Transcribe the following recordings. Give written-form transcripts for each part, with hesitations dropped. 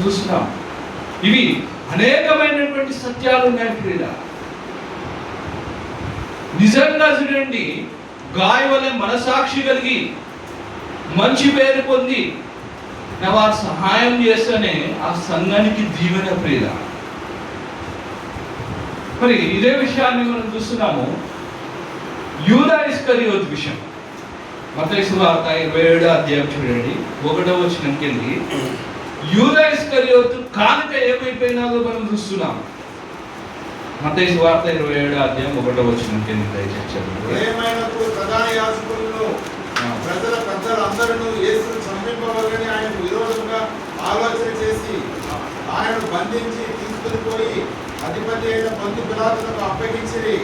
చూస్తున్నాం. ఇవి అనేకమైనటువంటి సత్యాలు ఉన్నాయి ప్రియుల. నిజంగా చూడండి, గాయ వల్ల మనసాక్షి కలిగి మంచి పేరు పొంది వారు సహాయం చేస్తేనే ఆ సంఘానికి దీవెన ప్రియుల. మరి ఇదే విషయాన్ని మనం చూస్తున్నాము యూదా ఇస్కరియోతు విషయం. మత్తయి సువార్త 27వ అధ్యాయం చూడండి, 1వ వచనంకి వెళ్ళి యూదా ఇస్కరియోతు కానుక ఏమైపోయినాదో మనం చూస్తున్నాం. మత్తయి సువార్త 27వ అధ్యాయం 1వ వచనంకి వెళ్ళి దయచేసి ప్రధాన యాజకులను ప్రజల పెద్దలందరూ యేసును చంపింపవాలని ఆయనకు విరోధంగా ఆలోచన చేసి ఆయనను బంధించి తీసుకుని పోయి అధిపతి అయిన పొంతి పిలాతులకు అప్పగించిరి.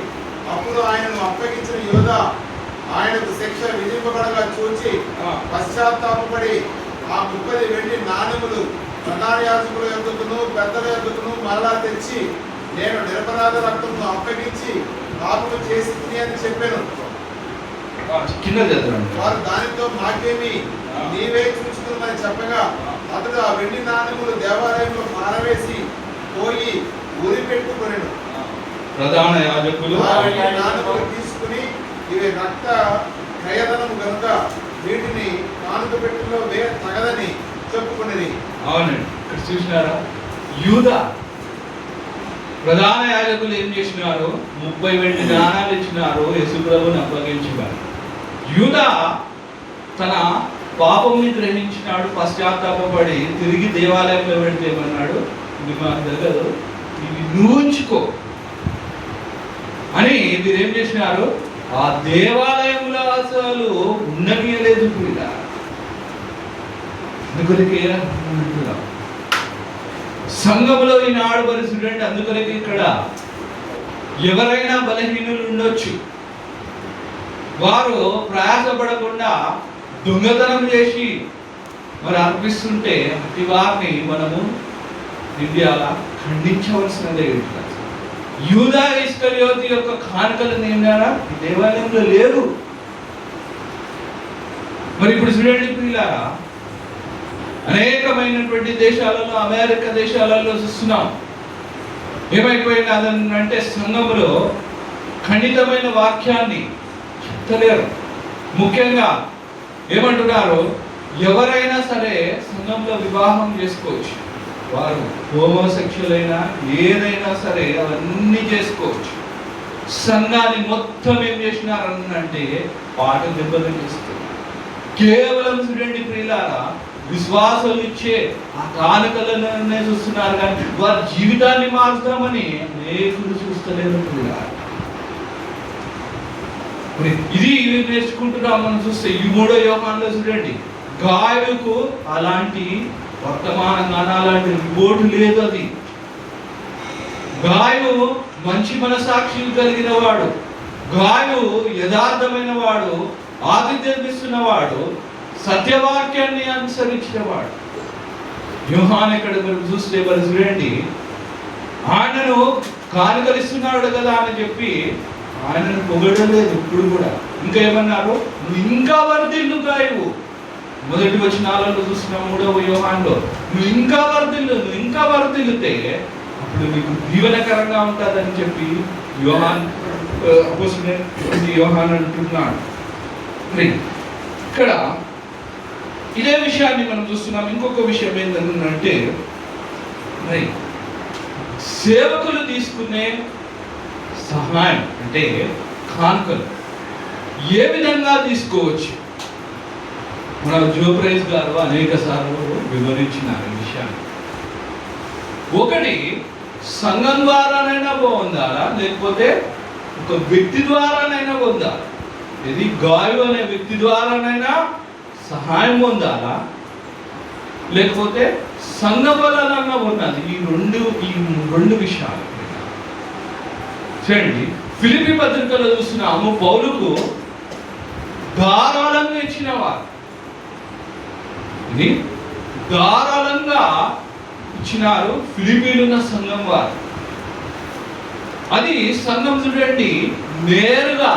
అప్పుడు ఆయనను అప్పగించిన యోధా ఆయనకు శిక్ష విధింపబడగా చూచి పశ్చాత్తాపపడి ఆ 30 వెండి నాణెములు ప్రధాన యాజకుల యొద్దకును పెద్దల యొద్దకును మరలా తెచ్చి, నేను నిరపరాధ రక్తమును అప్పగించి పాపము చేసి అని చెప్పాను. వారు దానితో మాకేమి, నీవే చూసుకుని చెప్పగా అతడు ఆ వెండి నాణెములు దేవాలయంలో పారవేసి పోయి ఊరి పెట్టుకునేను. ప్రధాన యాజకులు ఆ వెండి నాణెములు తీసుకుని, ఇవి రక్త క్రయధనము కనుక వీటిని కానుక పెట్టెలో తగదని చెప్పుకునేది. అవునండి, ఇక్కడ చూసినారా, యూదా ప్రధాన యాజకులు ఏం చేసినారు? 30 వెండి నాణాలు ఇచ్చినారు, యేసుప్రభుని అప్పగించారు. యూదా తన పాపంని గ్రహించినాడు, పశ్చాత్తాపడి తిరిగి దేవాలయంలో వెళ్తే ఏమన్నాడు, ఇది మాకు దగ్గర, ఇది నువ్వు ఉంచుకో అని వీరేం చేసినారు? ఆ దేవాలయంలో అసలు ఉండనీయలేదు కూడా. అందుకొరకే సంఘంలో ఈనాడు పరిస్థితి అందుకొరకే ఇక్కడ ఎవరైనా బలహీనులు ఉండొచ్చు, వారు ప్రయాసపడకుండా దొంగతనం చేసి మరి అర్పిస్తుంటే అట్టి వారిని మనము ఇండియాలో ఖండించవలసినదే. యూదా ఇస్కరియోతు యొక్క కానుకలు ఏంటన్నా దేవాలయంలో లేవు. మరి ఇప్పుడు చూడండి ప్రియులారా, అనేకమైనటువంటి దేశాలలో, అమెరికా దేశాలలో చూస్తున్నాం ఏమైపోయినదంటే సంఘంలో ఖండితమైన వాక్యాన్ని చెప్తలేరు. ముఖ్యంగా ఏమంటున్నారు, ఎవరైనా సరే సంఘంలో వివాహం చేసుకోవచ్చు, వారు హోమోసెక్షువల్ అయినా ఏదైనా సరే అవన్నీ చేసుకోవచ్చు. సంఘాన్ని మొత్తం ఏం చేసినారంటే పాట దెబ్బలు చేస్తారు. కేవలం చూడండి ప్రియులారా, విశ్వాసాలు ఇచ్చే ఆ కానుకలనే చూస్తున్నారు, కానీ వారి జీవితాన్ని మార్చుదామని అనేకులు చూస్తలేరు ప్రియులారా. ఇది నేర్చుకుంటున్నాం మనం చూస్తే ఈ 3వ యోహానులో చూడండి, గాయకు అలాంటి వర్తమానంగా అలాంటి రిపోర్టు లేదు. అది గాయు మంచి మనసాక్షి కలిగిన వాడు, గాయు యథార్థమైన వాడు, ఆతిథ్యం ఇస్తున్నవాడు, సత్యవాక్యాన్ని అనుసరించిన వాడు. యోహాను ఇక్కడ చూస్తే మరి చూడండి, ఆయనను కానుకలిస్తున్నాడు కదా అని చెప్పి ఆయనను పొగడలేదు ఇప్పుడు కూడా. ఇంకా ఏమన్నారు, నువ్వు ఇంకా వర్ధిల్లు గాయవు. మొదటి వచనాలలో చూసిన 3వ యోహానులో నువ్వు ఇంకా వర్ధిల్లితే అప్పుడు నీకు దీవెనకరంగా ఉంటుందని చెప్పి యోహాను అంటున్నాడు. ఇక్కడ ఇదే విషయాన్ని మనం చూస్తున్నాం. ఇంకొక విషయం ఏంటంటే, మరి సేవకులు తీసుకునే సహాయం అంటే కానుకలు ఏ విధంగా తీసుకోవచ్చు? మన జోప్రైజ్ గారు అనేక సార్లు వివరించినారు ఈ విషయాన్ని. ఒకటి, సంఘం ద్వారానైనా పొందాలా, లేకపోతే ఒక వ్యక్తి ద్వారానైనా పొందాలా. ఇది గాయు అనే వ్యక్తి ద్వారానైనా సహాయం పొందాలా, లేకపోతే సంఘ బలాలన్నా పొందాలి. ఈ రెండు విషయాలు చూడండి. ఫిలిప్పీ పత్రికలో చూస్తున్నాము, పౌలుకు ధారాళంగా ఇచ్చిన వారు, ఇది ధారాళంగా ఇచ్చినారు ఫిలిప్పీలున్న సంఘం వారు. అది సంఘం చూడండి నేరుగా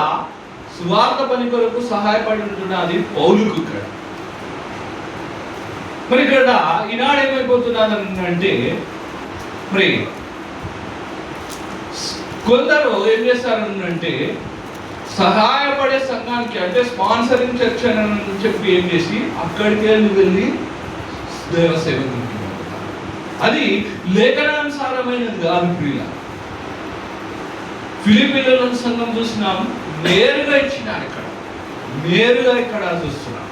సువార్త పని కొరకు సహాయపడి ఉంటున్నది పౌలుకు. ఇక్కడ మరి ఇక్కడ ఈనాడు ఏమైపోతున్నారు అంటే, మరి కొందరు ఏం చేస్తారంటే సహాయపడే సంఘానికి, అంటే స్పాన్సరింగ్ చర్చ్ అని చెప్పి ఏం చేసి అక్కడికి వెళ్ళి దేవ సేవకు, అది లేఖనానుసారమైనది కాదు ప్రియుల. ఫిలిప్పీల సంఘం చూసినాం, నేరుగా ఇచ్చినారు, నేరుగా ఇక్కడ చూస్తున్నాం.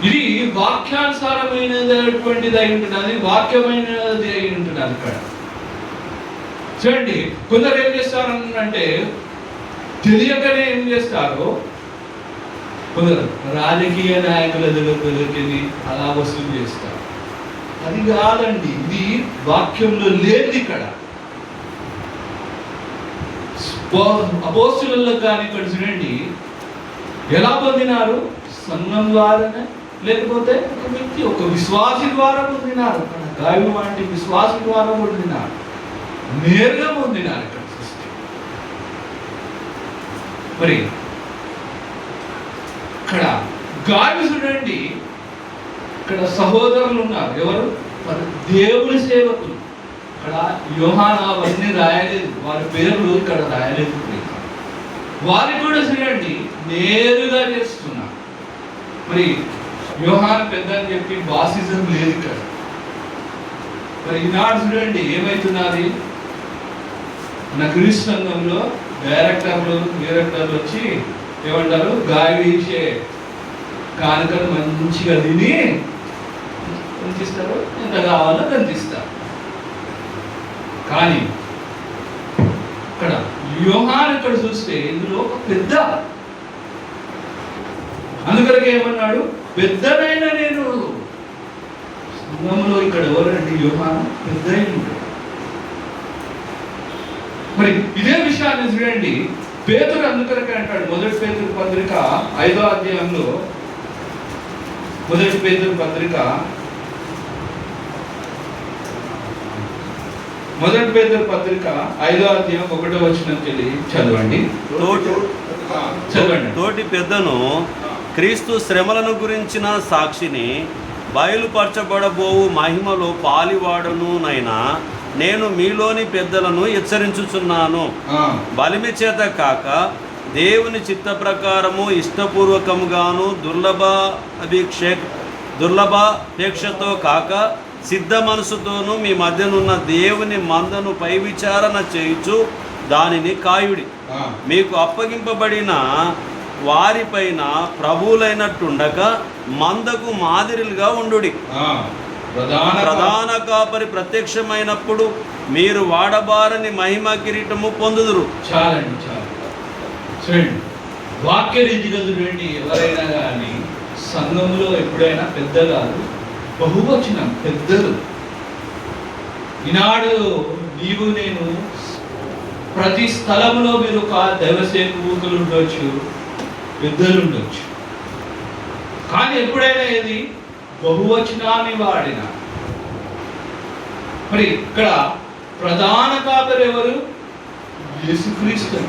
ఇది వాక్యానుసారమైనటువంటిది అయి ఉంటుంది, అది వాక్యమైనది అయి ఉంటుంది. అక్కడ చూడండి, కొందరు ఏం చేస్తారంటే తెలియకనే ఏం చేస్తారు, కొందరు రాజకీయ నాయకుల దగ్గరికి అలా వసూలు చేస్తారు. అది కాదండి, ఇది వాక్యంలో లేదు. ఇక్కడ అపోస్తులకు కానీ ఇక్కడ చూడండి ఎలా పొందినారు, సంఘం ద్వారానే, లేకపోతే ఒక వ్యక్తి ఒక విశ్వాసి ద్వారా పొందినారు. గాయం వంటి విశ్వాసి ద్వారా పొందినారు, నేరుగా పొందినారు. ఇక్కడ చూస్తే మరి ఇక్కడ గాయం చూడండి, ఇక్కడ సహోదరులు ఉన్నారు. ఎవరు? దేవుని సేవకులు. ఇక్కడ యోహాను అవన్నీ రాయలేదు, వారి పేర్లు ఇక్కడ రాయలేదు. వారికి కూడా చూడండి నేరుగా చేస్తున్నారు. మరి యోహాను పెద్ద అని చెప్పి బాసిజం లేదు ఇక్కడ. మరి ఈనాడు చూడండి ఏమైతున్నది, మన క్రీస్తు సంఘంలో డైరెక్టర్లు వచ్చి ఏమంటారు, గాయడిసే కానుకలు మంచిగా తిని కనిపిస్తారు, ఎంత కావాలో కనిపిస్తారు. కానీ ఇక్కడ యోహాను ఇక్కడ చూస్తే ఇందులో ఒక పెద్ద, అందుకొరకు ఏమన్నాడు, పెద్దనైనా నేను సంఘంలో. ఇక్కడ ఎవరండి? యోహాను పెద్ద ఉంటాడు. మరి ఇదే విషయాన్ని చూడండి పేతురు అందుకొరకే అంటాడు, మొదటి పేతురు పత్రిక 5వ అధ్యాయంలో, మొదటి పేతురు పత్రిక 5వ అధ్యాయం 1వ వచనంకి చదవండి. తోటి పెద్దను క్రీస్తు శ్రమలను గురించిన సాక్షిని బయలుపరచబడబోవు మహిమలో పాలివాడునునైనా నేను మీలోని పెద్దలను హెచ్చరించుచున్నాను. బలిమి చేత కాక దేవుని చిత్త ప్రకారము ఇష్టపూర్వకముగాను దుర్లభాపేక్షతో కాక సిద్ధ మనసుతోనూ మీ మధ్యనున్న దేవుని మందను పై విచారణ చేయుచు దానిని కాయుడి. మీకు అప్పగింపబడిన వారిపైన ప్రభువులైనట్టుండక మందకు మాదిరిలుగా ఉండుడి. ప్రధాన కాపరి ప్రత్యక్షమైనప్పుడు మీరు వాడబారని మహిమ కిరీటము పొందుదురు. చాలండి, చాలు. చూడండి, వాక్య రీతిగా చూడండి, ఎవరైనా కానీ సంఘంలో ఎప్పుడైనా పెద్ద కాదు, బహువచనం పెద్దలు. ఈనాడు నీవు నేను ప్రతి స్థలంలో మీరు ఒక దైవ సేవకులు ఉండొచ్చు, పెద్దలు ఉండొచ్చు. కానీ ఎప్పుడైనా ఏది బహువచనాన్ని వాడిన. మరి ఇక్కడ ప్రధాన కాపరి ఎవరు? యేసుక్రీస్తు.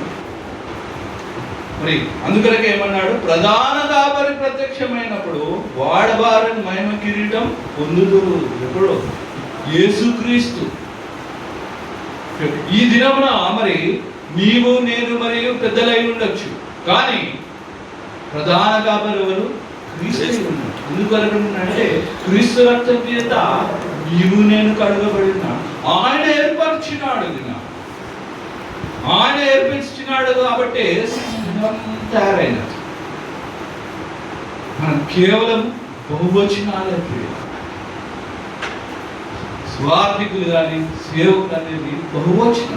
మరి అందుకొరకే ఏమన్నాడు, ప్రధాన కాపరి ప్రత్యక్షమైనప్పుడు వాడబారని మహిమ కిరీటం పొందుదురు. ఎప్పుడు? యేసుక్రీస్తు. ఈ దినమున మరి నీవు నేను మరియు పెద్దలై ఉండొచ్చు, కానీ ప్రధాన కాపరి ఎవరు? క్రీస్తు. ఎందుకొరకు అంటే క్రీస్తు రక్తం చేత నీవు నేను కడుగబడిన ఆయన ఏర్పరిచినాడు. ఆయన ఏర్పరిచినాడు కాబట్టి తయారైనది. మనం కేవలం బహువచనాలే స్వార్థికులు కానీ సేవకులు అనేది బహువచనం.